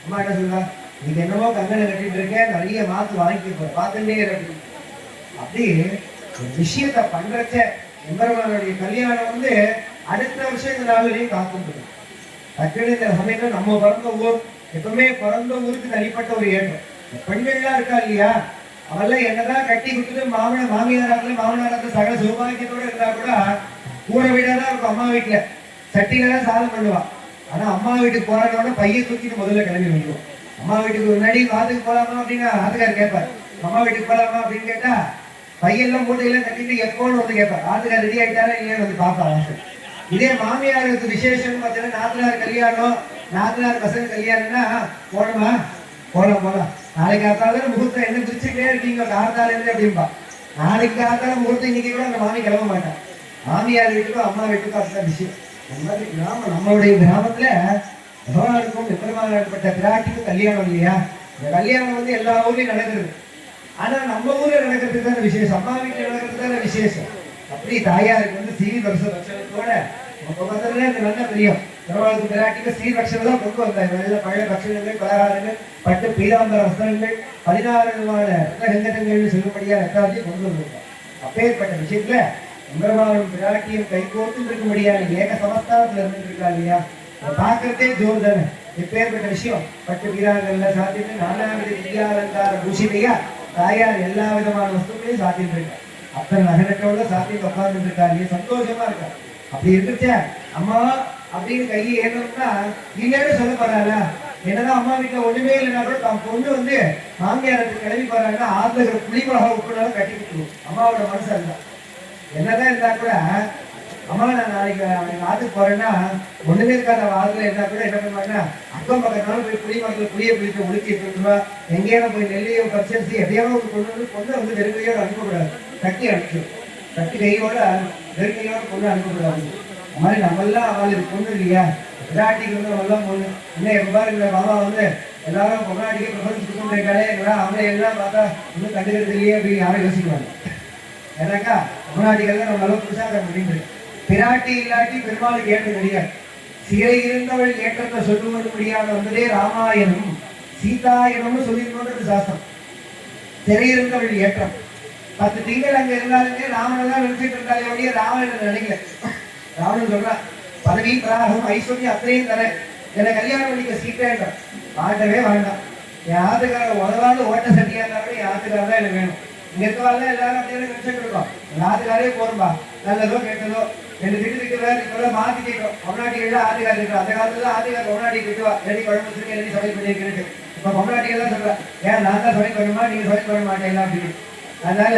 A: அம்மா என்ன சொல்லுவா, நீங்க என்னவோ கங்கணம் கட்டிட்டு இருக்கேன் நிறைய மாத்து வாங்கி கேட்பாரு, பார்த்துட்டே இருக்கு. அப்படி ஒரு விஷயத்த பண்றச்ச எம்பெருமானுடைய கல்யாணம் வந்து அடுத்த வருஷம் இந்த நாளிலையும் காத்துட்டு டக்குனு இந்த சமயத்துல நம்ம பிறந்த ஊர் எப்பவுமே பிறந்த ஊருக்கு தனிப்பட்ட ஒரு ஏற்றம். பெண்கள்லாம் இருக்கா இல்லையா, அவெல்லாம் என்னதான் கட்டி கொடுத்துட்டு மாமியாராத்துல மாமனாராத்துல சகல சௌபாகியத்தோட இருந்தா கூட கூரை வீடாதான் இருக்கும். அம்மா வீட்டுல சட்டியில தான் சாதம் பண்ணுவா. ஆனா அம்மா வீட்டுக்கு போறதோட பைய தூக்கிட்டு முதல்ல கிளம்பி வந்துடும். அம்மா வீட்டுக்கு முன்னாடி வாத்துக்கு போலாமா அப்படின்னா ஆத்துக்கார் கேட்பார், அம்மா வீட்டுக்கு போலாமா அப்படின்னு கேட்டா பையெல்லாம் மூட்டையெல்லாம் கட்டிட்டு எப்போன்னு வந்து கேட்பார். ஆத்துக்கார் ரெடி ஆயிட்டாரா இல்லையான்னு வந்து பார்ப்பாங்க. இதே மாமியாருக்கு விசேஷம் பார்த்தீங்கன்னா நாத்தனார் கல்யாணம், நாத்தனார் பசங்க கல்யாணம்னா போனோமா போலாம் நாளைக்கு காத்தால முகூர்த்தம் என்ன பிரிச்சுட்டே இருக்கீங்க காத்தால இருந்து அப்படின்பா. நாளைக்கு காத்தால முகூர்த்தம் இன்னைக்கு கூட அந்த மாமி கிளம்ப மாட்டான். மாமியார் வீட்டுக்கும் அம்மா வீட்டுக்கும் அதுதான் விஷயம். அந்த மாதிரி கிராமம் நம்மளுடைய கிராமத்துல பகவானுக்கும் எம்பெருமானாகப்பட்ட பிராட்டிக்கும் கல்யாணம் இல்லையா, இந்த கல்யாணம் வந்து எல்லா ஊர்லயும் நடக்கிறது. ஆனா நம்ம ஊர்ல நடக்கிறதுக்கு தானே விசேஷம், அம்மா வீட்டுல நடக்கிறதுக்கு தானே விசேஷம். அப்படி தாயாருக்கு வந்து ஸ்ரீவத்சலத்தோட எனக்கு நல்லா தெரியும். திருவாரூர் பிராட்டிக்கு ஸ்ரீவத்சலம் தான் கொண்டு வந்தாங்க. நல்ல பழைய பட்சணங்கள், பலகாரங்கள், பட்டு பீதாம்பர வஸ்திரங்கள், 16 விதமான ரத்தகங்கங்கள் சொல்லும்படியா ரத்தாட்சி கொண்டு வந்திருக்காங்க. அப்பேற்பட்ட விஷயத்துல எம்பெருமானும் பிராட்டியும் கைகோர்த்து இருக்கும்படியான ஏக சமஸ்தானத்துல இருந்துட்டு இருக்கா இல்லையா, பார்க்கறதே ஜோர் தானே. எப்பேற்பட்ட விஷயம், பட்டு பீதாங்கள்ல சாத்திட்டு நானாவித வித்யாலங்கார பூஷிதையா தாயார் எல்லா விதமான வஸ்துக்களையும் சாத்திட்டு இருக்கா. அத்தனை நகரத்தோட சாத்திட்டு உட்கார்ந்து இருக்காரு, சந்தோஷமா இருக்கா. அப்படி இருந்துச்சா அம்மா அப்படின்னு கையை ஏறணும்னா இல்லைன்னு சொல்ல போறாரா. என்னதான் அம்மா வீட்டுல ஒண்ணுமே இல்லைன்னா கூட தம் பொண்ணு வந்து மாமியாரத்துக்கு கிளம்பி போறாங்கன்னா ஆத்துல புளிமிளகா உப்புனாலும் கட்டி கொடுத்துருவோம். அம்மாவோட மனசு அதுதான். என்னதான் இருந்தா கூட அம்மா நான் நாளைக்கு ஆத்துக்கு போறேன்னா ஒண்ணுமே இருக்காது. ஆத்துல இருந்தா கூட என்ன பண்ணுவாங்கன்னா அக்கம் பக்கத்தாலும் போய் புளி மரத்துல புளியை பிடிச்சு ஒழுக்கி எடுத்துருவா. எங்கேயாவது போய் நெல்லையோ பச்சரிசி எதையாவது கொண்டு வந்து பொண்ணை வந்து வெறுங்கையோட அனுப்பக்கூடாது, கட்டி அனுப்பிச்சு கட்டி கையோட வெறுங்கையோட பொண்ணு அனுப்பக்கூடாது. அது மாதிரி நம்மெல்லாம் அவளுக்கு பொண்ணு இல்லையா, விராட்டிக்கு வந்து நம்மெல்லாம் பொண்ணு. இன்னும் எப்ப இந்த மாமா வந்து எல்லாரும் பொண்ணாட்டிக்கு பிரபஞ்சத்துக்கு கொண்டு இருக்காளே, அவளை எல்லாம் பார்த்தா இன்னும் கண்டுக்கிறது இல்லையே அப்படின்னு யாரும் யோசிக்குவாங்க. ஏன்னாக்கா பொண்ணாட்டிகள் நம்ம அளவு புதுசாக அப்படின்னு பிராட்டி இல்லாட்டி பெருமாளுக்கு ஏற்றம் கிடையாது. சிறை இருந்தவள் ஏற்றத்தை சொல்லுவது முடியாத வந்ததே ராமாயணம் சீதாயணம்னு சொல்லியிருக்கோன்றது சாஸ்திரம். சிறை இருந்தவள் ஏற்றம் 10 திங்கள் அங்க இருந்தாலுமே ராமன் தான் நினைச்சிட்டு இருந்தாலே ஒழிய ராவணன் நினைக்கல. ராவணன் சொல்றான், பதவி பிராகம் ஐஸ்வர்யம் அத்தனையும் தரேன், என்னை கல்யாணம் பண்ணிக்க சீக்கிரம் மாட்டவே வேண்டாம். என் ஆத்துக்காரர் உதவாத ஓட்ட சட்டியா இருந்தா கூட என் ஆத்துக்காரர் தான் எனக்கு வேணும். இங்க இருக்கவாள் எல்லாரும் அப்படியே நினைச்சுட்டு இருக்கோம். என் ஆத்துக்காரே போரும்பா, நல்லதோ கெட்டதோ ரெண்டு திட்டு வேற இப்பெல்லாம் மாத்தி கேட்கிறோம். பொம்னாட்டிகள் ஆத்துக்காரர் இருக்கிறோம். அந்த காலத்துல ஆத்துக்காரர் பொம்னாட்டி திட்டுவா, ரெடி குழம்பு வச்சிருக்க, ரெடி சமையல் பண்ணிருக்கு. இப்ப பொம்னாட்டிகள் தான் சொல்றா, ஏன் நான் தான் சமையல் பண்ணுமா, நீங்க சமையல் பண்ண மாட்டேங்களா அப்படின்னு. அதனால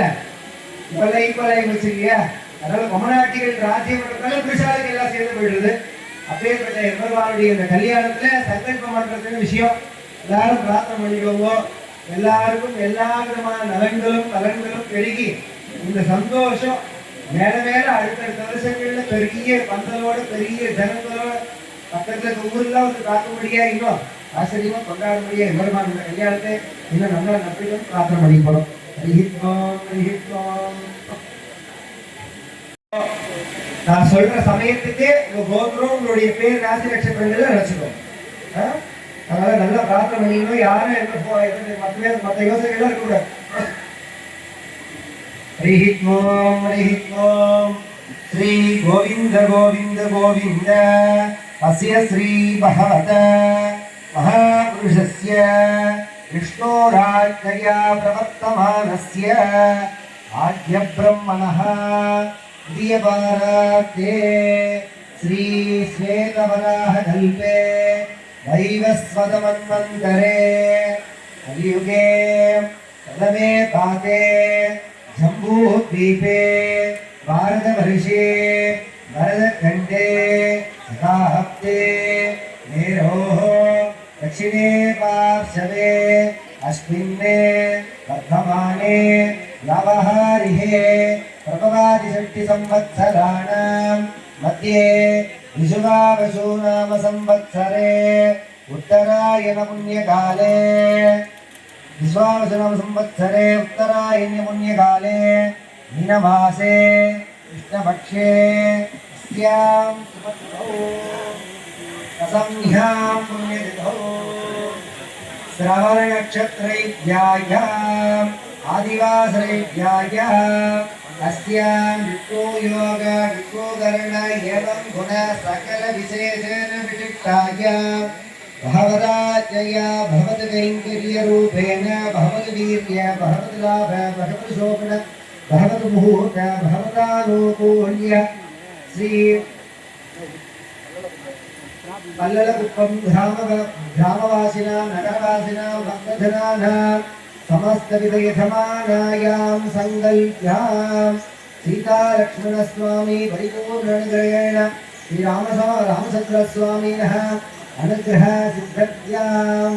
A: இப்பெல்லாம் ஈக்குவலாகி வச்சிருக்கியா. அதனால பொம்னாட்டிகள் ராஜ்யம் பண்றதுனால புருஷாளுக்கு எல்லாம் சேர்ந்து போயிடுது. அப்பேற்பட்ட எம்பெருமானுடைய இந்த கல்யாணத்துல சங்கல்பம் பண்றதுன்னு விஷயம். எல்லாரும் பிரார்த்தனை பண்ணிக்கோங்க. எல்லாருக்கும் எல்லா விதமான நலன்களும் பலன்களும் பெருகி இந்த சந்தோஷம் மேல மேல அடுத்தடுத்த வருஷங்கள்ல பெரிய பந்தலோட பெரிய ஜனங்களோட பக்கத்துல ஊர்லாம் வந்து பார்க்க முடியா, இன்னும் ஆச்சரியமா கொண்டாட முடியா எம்பெருமான் இந்த கல்யாணத்தை இன்னும் நல்லா நம்பிடும் பிரார்த்தனை பண்ணிக்கணும். நான் சொல்ற சமயத்துக்கு உங்க கோத்திரம் உங்களுடைய பேர் ராசி நட்சத்திரங்கள்ல நினைச்சுக்கோம். அதனால நல்லா பிரார்த்தனை பண்ணிக்கணும். யாரும் எந்த மற்ற யோசனைகள்லாம் இருக்கக்கூடாது. श्री गोविंद गोविंद गोविंद अस्य श्री भगवत महापुरुषस्य विष्णोराज्ञया प्रवर्तमानस्य आद्य ब्रह्मणः द्वितीयपारार्थे श्री श्वेतवराहकल्पे वैवस्वतमन्वन्तरे कलियुगे प्रथमे पाते जम्बूद्वीपे भारतवर्षे भरतखण्डे सदाहप्ते मेरोः दक्षिणे पार्श्वे अस्मिन्ने वर्धमाने व्यावहारिहे प्रभवादिषष्टिसंवत्सराणां मध्ये विशुभावशो नाम संवत्सरे उत्तरायणपुण्यकाले विश्वावसुनाम संवत्सरे उत्तरायण्यपुण्यकाले मीनमासे कृष्णपक्षे स्यां असंह्यां पुण्यतिथौ श्रवणनक्षत्रैभ्याम् आदिवासरेभ्याम् अस्यां विष्णु योग विष्णुकर्ण एवं गुण सकल विशेषेण विशिष्टायां भगवदाज्ञया भगवद्कैङ्कर्यरूपेण भगवद्वीर्य भगवद्लाभ भगवद्शोभन भगवद्मुहूर्त भगवदानुकूल्य श्री पल्ललकुप्पं ग्रामवासिनां नगरवासिनां भक्तजनानां समस्तविधयजमानायां सङ्कल्प्यां सीतालक्ष्मणस्वामी परिपूर्णानुग्रहेण श्रीरामचन्द्रस्वामिनः अनुग्रह सिद्धत्यां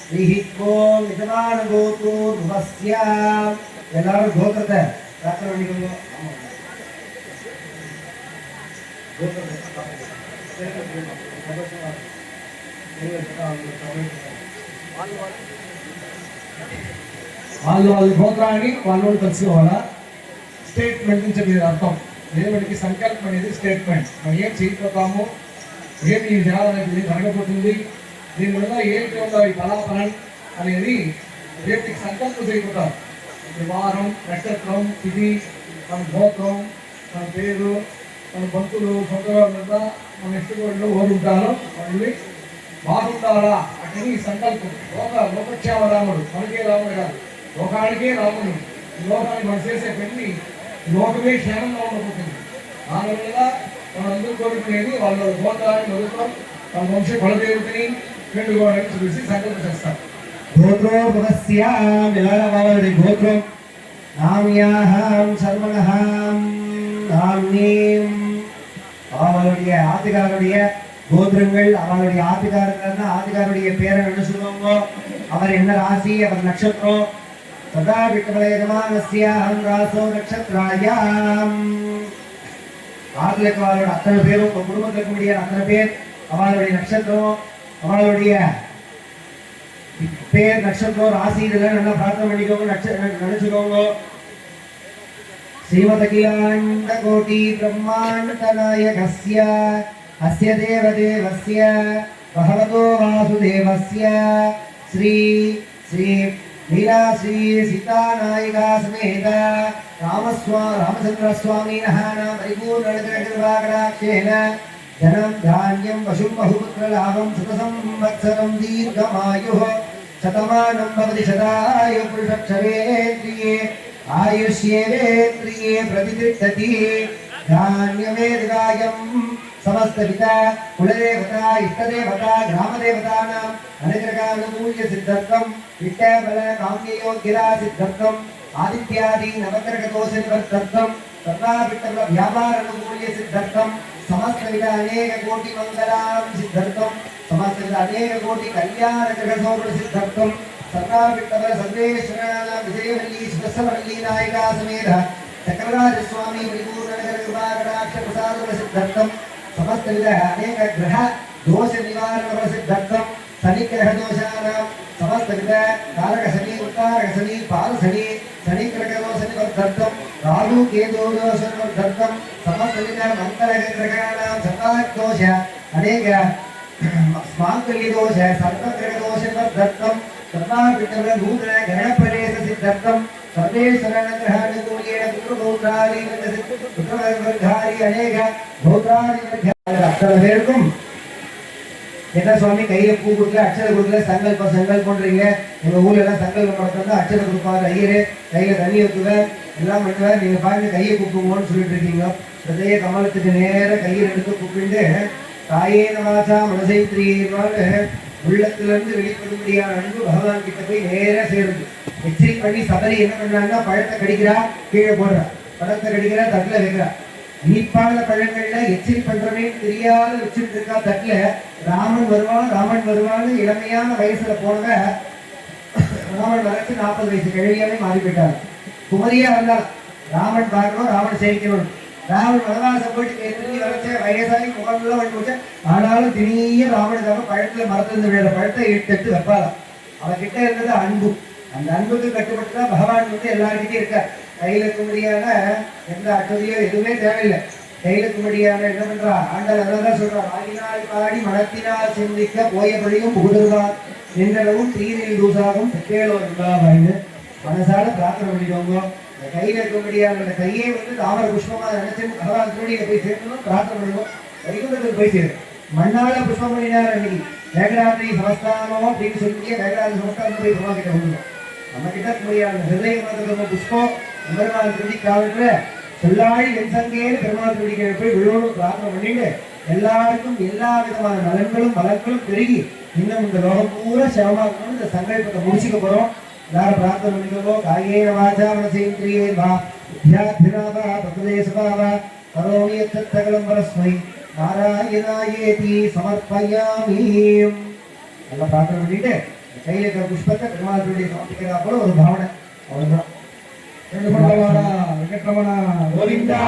A: श्रीहित्वों यजमानगोत्रोर्भवस्याम् எல்லாரும் கோத்திரத்தை பிரார்த்தனை பண்ணிக்கோங்க. వాళ్ళ గోత్రాన్ని వాళ్ళు తెలుసుకోవాలా. స్టేట్మెంట్ నుంచి మీరు అర్థం దేవుడికి సంకల్పం అనేది స్టేట్మెంట్. మనం ఏం చేయకపోతాము, ఏమి ఈ జనాలకి జరగబోతుంది, దీనివల్ల ఏంటి ఉందో ఈ ఫలాఫలం అనేది దేవుడికి సంకల్పం చేయకపోతారు. వారం నక్షత్రం తిథి మన గోత్రం మన పేరు మన బంతులు సొంతవాళ్ళ మీద మన ఇష్టపడిలో ఓడుంటారో వాళ్ళు బాగుండాలా అంటే ఈ సంకల్పం. లోకక్షేమ రాముడు, మనకే రాముడు కాదు, లోకానికే రాముడు. ఈ లోకానికి మనం చేసే పెళ్లి లోకమే క్షేమంగా ఉండబోతుంది. దానివల్ల మనం అందరూ కోరుకునేది వాళ్ళ గోత్రాన్ని మొదలుతాం, వాళ్ళ వంశ కులదేవతని పెళ్ళుకోవడానికి చూసి సంకల్పం చేస్తారు. गोत्रोपस्यां विलालवावरुடைய கோத்திரம் நாம்யாஹம் சர்வணஹம் நாம்னீம் அவளுடைய ஆதிகாருடைய கோத்திரங்கள். அவளுடைய ஆதிகாரங்கள்னா ஆதிகாருடைய பேரை என்ன சொல்லுவாங்க, அவர் என்ன ராசி, அவர் நட்சத்திரம். சதா விட்டமலேஜமானஸ்யாஹம் ராசோ நட்சத்திராயாம். ஆதிலுக்கு அவளோட அத்தனை பேரும் குடும்பத்தில் இருக்கக்கூடிய அத்தனை பேர் அவளுடைய நட்சத்திரம் அவளுடைய பேர் நட்சத்திரம் ராசி இதெல்லாம் நல்லா பிரார்த்தனை பண்ணிக்கோங்க, நினைச்சுக்கோங்க. श्रीमदखिलाण्ड कोटि ब्रह्माण्ड नायकस्य अस्य देवदेवस्य भगवतो वासुदेवस्य श्री श्री लीला श्री सीतानायिका समेत रामचन्द्रस्वामिनः परिपूर्णकृपाकटाक्षेण धनं धान्यं पशुं बहुपुत्रलाभं शतसंवत्सरं दीर्घमायुः शतमानं भवति शतायु पुरुषक्षवेन्द्रिये आयुष्येवेन्द्रिये प्रतिष्ठति धान्यमेधिकायम् समस्तपिता कुलदेवता इष्टदेवता ग्रामदेवतानाम् अनुग्रहानुकूल्य सिद्धर्थम् विट्टबल काम्ययोग्यता सिद्धर्थम् आदित्यादि नवग्रहदोष निवर्तर्थम् सर्वाभिष्टबल व्यापारानुकूल्य सिद्धर्थम् समस्तविध अनेक कोटि मंगलां सिद्धर्थम् समस्तविध अनेक कोटि कल्याण ग्रहशोभ सिद्धर्थम् सर्वाभिष्टबल सर्वेश्वराणां विजयवल्ली सुदर्शनवल्ली नायिका समेत चक्रराज स्वामी परिपूर्ण नगर कृपाकटाक्ष प्रसाद सिद्धर्थम् समस्तविध अनेक ग्रह दोष निवारण सिद्धर्थम् शनि ग्रह दोषानां समस्तविध कारक शनि उत्कारक शनि पाल शनि शनि ग्रह दोष निवर्तर्थम् राहु केतु दोष निवर्तर्थम् समस्तविध मंगल ग्रहाणां सर्वात् दोष अनेक स्वांकल्य दोष सर्व ग्रह दोष निवर्तर्थम् सर्वाभिष्टबल नूतन ग्रह प्रवेश सिद्धर्थम् सर्वेश्वरानुग्रहानुकूल्येन पुत्रवर्धारि अनेक भौत्रादि அத்தனை என்ன சுவாமி கையில பூ கொடுக்கல அச்சரை கொடுக்கல சங்கல்பம் பண்றீங்க எங்க ஊர்ல எல்லாம் சங்கல்பம் பண்றதா அச்சரை கொடுப்பாரு ஐயரு கையில தண்ணி ஊத்துவேன் எல்லாம் பண்ணுவேன் நீங்க பாருங்க கையை கூப்பிடுவோம்னு சொல்லிட்டு இருக்கீங்க ஹிருதய கமலத்துக்கு நேர கையை எடுத்து கூப்பிட்டு தாயேன வாசா மனசைத்ரீர்வான்னு உள்ளத்துல இருந்து வெளிப்படும்படியான அன்பு பகவான் கிட்ட போய் நேரா சேருது எச்சரிக்கை பண்ணி சபரி என்ன பண்றாங்கன்னா பழத்தை கடிக்கிறா கீழே போடுறா பழத்தை கடிக்கிறா தட்டுல வைக்கிறா இனிப்பான பழங்கள்ல எச்சரிக்கை பண்றவே தெரியாத வச்சுட்டு இருக்கா தட்டுல ராமன் வருவான்னு இளமையான வயசுல போனவ ராமன் வரைச்சு 40 வயசு கிழவியாவே மாறி போயிட்டாங்க குமரியா இருந்தாலும் ராமன் பார்க்கணும் ராமன் சேவிக்கணும் ராமன் வனவாசம் போயிட்டு வரைச்ச வயசாகி முகம்லாம் வந்து போச்சு ஆனாலும் திடீர்னு ராமனுக்காக பழத்துல மரத்திலிருந்து விழுற பழத்தை எடுத்து வைப்பாளாம் அவகிட்ட இருந்தது அன்பு அந்த அன்புக்கு கட்டுப்பட்டு தான் பகவான் வந்து எல்லாருக்கிட்டையும் இருக்கார் கையில குமரியான எந்த அட்டதியோ எதுவுமே தேவையில்லை கையில குமரியான என்ன பண்றா ஆண்டல் அதான் சொல்றா ஆடினால் பாடி மனத்தினால் சிந்திக்க போயபடியும் புகுதுவார் நின்றளவும் தீரில் தூசாகும் பெற்றேளோ இருந்தாவாயின்னு மனசால பிரார்த்தனை பண்ணிடுவாங்க இந்த கையில குமரியான அந்த கையை வந்து தாமர புஷ்பமா நினைச்சு பகவான் திருடியில போய் சேர்க்கணும் பிரார்த்தனை பண்ணுவோம் வைகுண்டத்துக்கு போய் சேரும் மண்ணால புஷ்பம் பண்ணினார் அன்னைக்கு வேகராத்திரி சமஸ்தானம் அப்படின்னு சொல்லி வேகராத்திரி சமஸ்தானம் போய் பகவான் கிட்ட வந்துடும் நம்ம கிட்ட முடியாத ஹிருதய மதம் புஷ்பம் பெருமாள் திருடி காலத்துல சொல்லாழி வெண்சங்கேன்னு பெருமாள் திருடி போய் விழுவணும் பிரார்த்தனை பண்ணிட்டு எல்லாருக்கும் எல்லா விதமான நலன்களும் பலன்களும் பெருகி இன்னும் இந்த லோகம் பூரா சிவமாக்கணும் இந்த சங்கல்பத்தை முடிச்சுக்க போறோம் எல்லாரும் பிரார்த்தனை பண்ணிக்கணும் காயேன வாசா மனசேந்திரியே வா வித்யாத்மினாவா பக்தேசவாவா கரோமி யத்தகலம் பரஸ்மை நாராயணாயேதி சமர்ப்பயாமி எல்லாம் பிரார்த்தனை பண்ணிட்டு கையில இருக்கிற புஷ்பத்தை பெருமாள் திருடி சமர்ப்பிக்கிறா போல ஒரு பாவனை அவ்வளவுதான் வெங்கட்ரமணா கோவிந்தா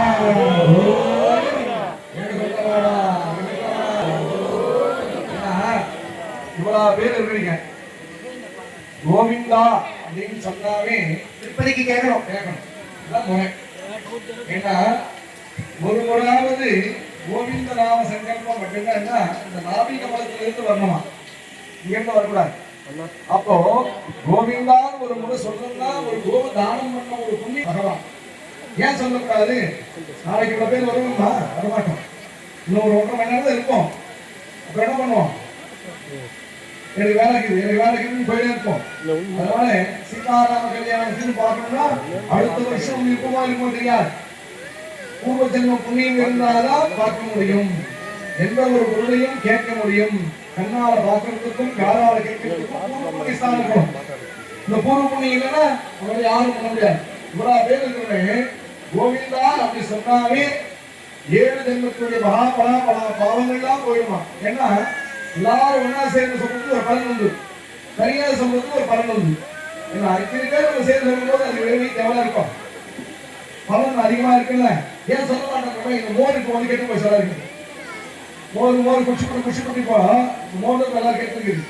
A: இவ்வளவு பேர் இருக்கிறீங்க கோவிந்தா அப்படின்னு சொன்னாவே திருப்பதிக்கு கேட்கணும் ஏன்னா ஒரு முறையாவது கோவிந்த நாம சங்கல்பம் மட்டும்தான் இந்த நாபி கமலத்திலிருந்து வரணுமா இங்கிருந்து வரக்கூடாது அப்போ கோவிந்தான் ஒரு முறை சொல்லணும்னா ஒரு கோவ தானம் பண்ண ஒரு புண்ணிய பகவான் ஏன் சொல்லக்கூடாது நாளைக்கு இவ்வளவு பேர் வருவோமா வரமாட்டோம் இன்னும் ஒரு 1.5 மணி நேரம் இருப்போம் அப்ப என்ன பண்ணுவோம் எனக்கு வேலை இருக்குதுன்னு போயிட்டே இருப்போம் அதனால சீதாராம கல்யாணத்துன்னு பார்க்கணும்னா அடுத்த வருஷம் இருக்குமோ தெரியாது பூர்வ ஜென்ம புண்ணியம் இருந்தால்தான் பார்க்க முடியும் எந்த ஒரு பொருளையும் கேட்க முடியும் கண்ணால பார்க்கறதுக்கும் காலால கேட்கறதுக்கும் பூர்வ புண்ணியஸ்தான் இருக்கணும் இந்த பூர்வ புண்ணியம் இல்லைன்னா அவங்களை யாரும் பண்ண முடியாது இவ்வளவு பேர் இருக்கிறவங்க கோவிந்தா அப்படி சொன்னாவே 7 ஜென்மத்துடைய மகாபலா பல பாவங்கள்லாம் போயிடுமா ஏன்னா எல்லாரும் ஒன்னா சேர்ந்து சொல்றதுக்கு ஒரு பலன் உண்டு சரியாக சொல்றதுக்கு ஒரு பலன் உண்டு ஏன்னா 5 பேர் நம்ம சேர்ந்து சொல்லும்போது அது விளைவி எவ்வளவு இருக்கும் பலன் அதிகமா இருக்குல்ல ஏன் சொல்ல மாட்டாங்க இந்த மோர் இப்போ வந்து கெட்டு போய் சொல்ல இருக்குது மோர் குடிச்சு போ மோர் நல்லா கெட்டுருக்குது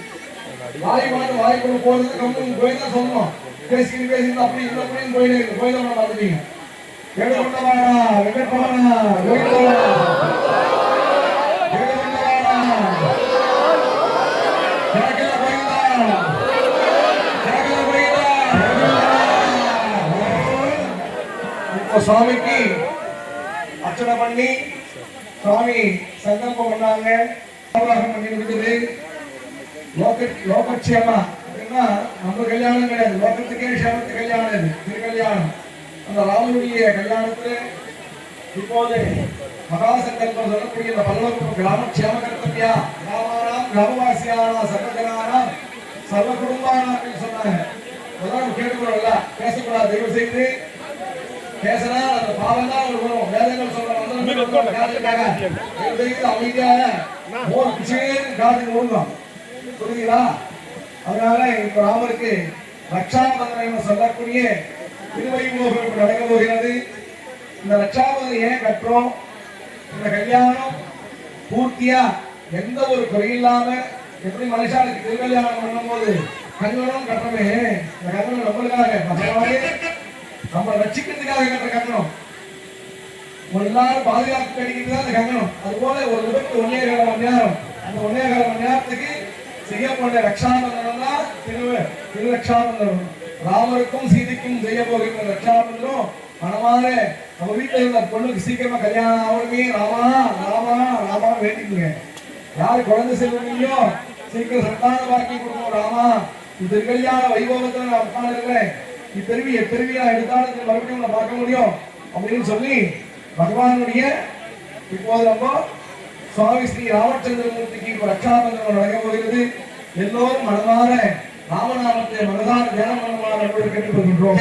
A: வாய்க்குள்ள போறது கம்பெனி போய் தான் சொல்லணும் பேசி அப்படி இல்லை அப்படின்னு போய் தான் பார்த்துட்டீங்க சுவாமிக்கு அர்ச்சனை பண்ணி சுவாமி சங்கல்பம் பண்ணாங்க பண்ணி இருக்குது லோகட்சியமா சொன்னா நம்ம கல்யாணம் கிடையாது, லோகத்துக்கே க்ஷேமத்து கல்யாணம் இது, திருக்கல்யாணம். அந்த ராமனுடைய கல்யாணத்துல இப்போது மகாசங்கல்பம் சொல்லக்கூடிய இந்த பல்லவ கிராம க்ஷேம கர்த்தவியா கிராமானாம் கிராமவாசியானா சர்வஜனானாம் சர்வ குடும்பானாம் சொன்னாங்க. அதெல்லாம் கேட்டுக்கூடாதுல்ல, பேசக்கூடாது. தயவு செய்து பேசினா அந்த பாவம் தான் ஒரு வரும். வேதங்கள் சொல்ற அமைதியாக காதுக்கு ஓடுவோம், புரியுதுங்களா? அதனால இப்ப ராமருக்கு ரக்ஷாபந்தனம் சொல்லக்கூடிய திருவைமோகம் நடக்க போகிறது. இந்த ரக்ஷாபந்தனம் ஏன் கட்டுறோம்? இந்த கல்யாணம் பூர்த்தியா எந்த ஒரு குறையில்லாம எப்படி மனுஷாளுக்கு திருக்கல்யாணம் பண்ணும் போது கங்கணம் கட்டமே, இந்த கங்கணம் நம்மளுக்காக நம்ம ரட்சிக்கிறதுக்காக கட்டுற கங்கணம், எல்லாரும் பாதுகாப்பு கிடைக்கிறது தான் அந்த கங்கணம். அது போல ஒரு விபத்து 1.5 மணி நேரம், அந்த 1.5 மணி நேரத்துக்கு செய்யப்பட்ட ரக்ஷாபந்தனம் தான் திருரக்ஷாபந்தனம். ராமருக்கும் சீதைக்கும் செய்ய போகிற ரக்ஷாபந்தனம் மனமாற நம்ம வீட்டில் இருந்த பொண்ணுக்கு சீக்கிரமா கல்யாணம் ஆகணுமே, ராமா ராமா ராமா வேண்டிக்குங்க. யாரு குழந்தை செல்வீங்களோ சீக்கிரம் சந்தான பாக்கி கொடுக்கணும் ராமா. இந்த கல்யாண வைபவத்தை நான் உட்காந்துருக்கிறேன், இப்பிறவி எப்பிறவியா எடுத்தாலும் மறுபடியும் நான் பார்க்க முடியும் அப்படின்னு சொல்லி பகவானுடைய இப்போது நம்ம சுவாமி ஸ்ரீ ராமச்சந்திரமூர்த்திக்கு இப்போ ரக்ஷாபந்தனம் நடக்க போகிறது. எல்லோரும் மனமாற ராமநாமத்தை மனதான தியானம் பண்ணுமாறு கேட்டுக்கொள்கின்றோம்.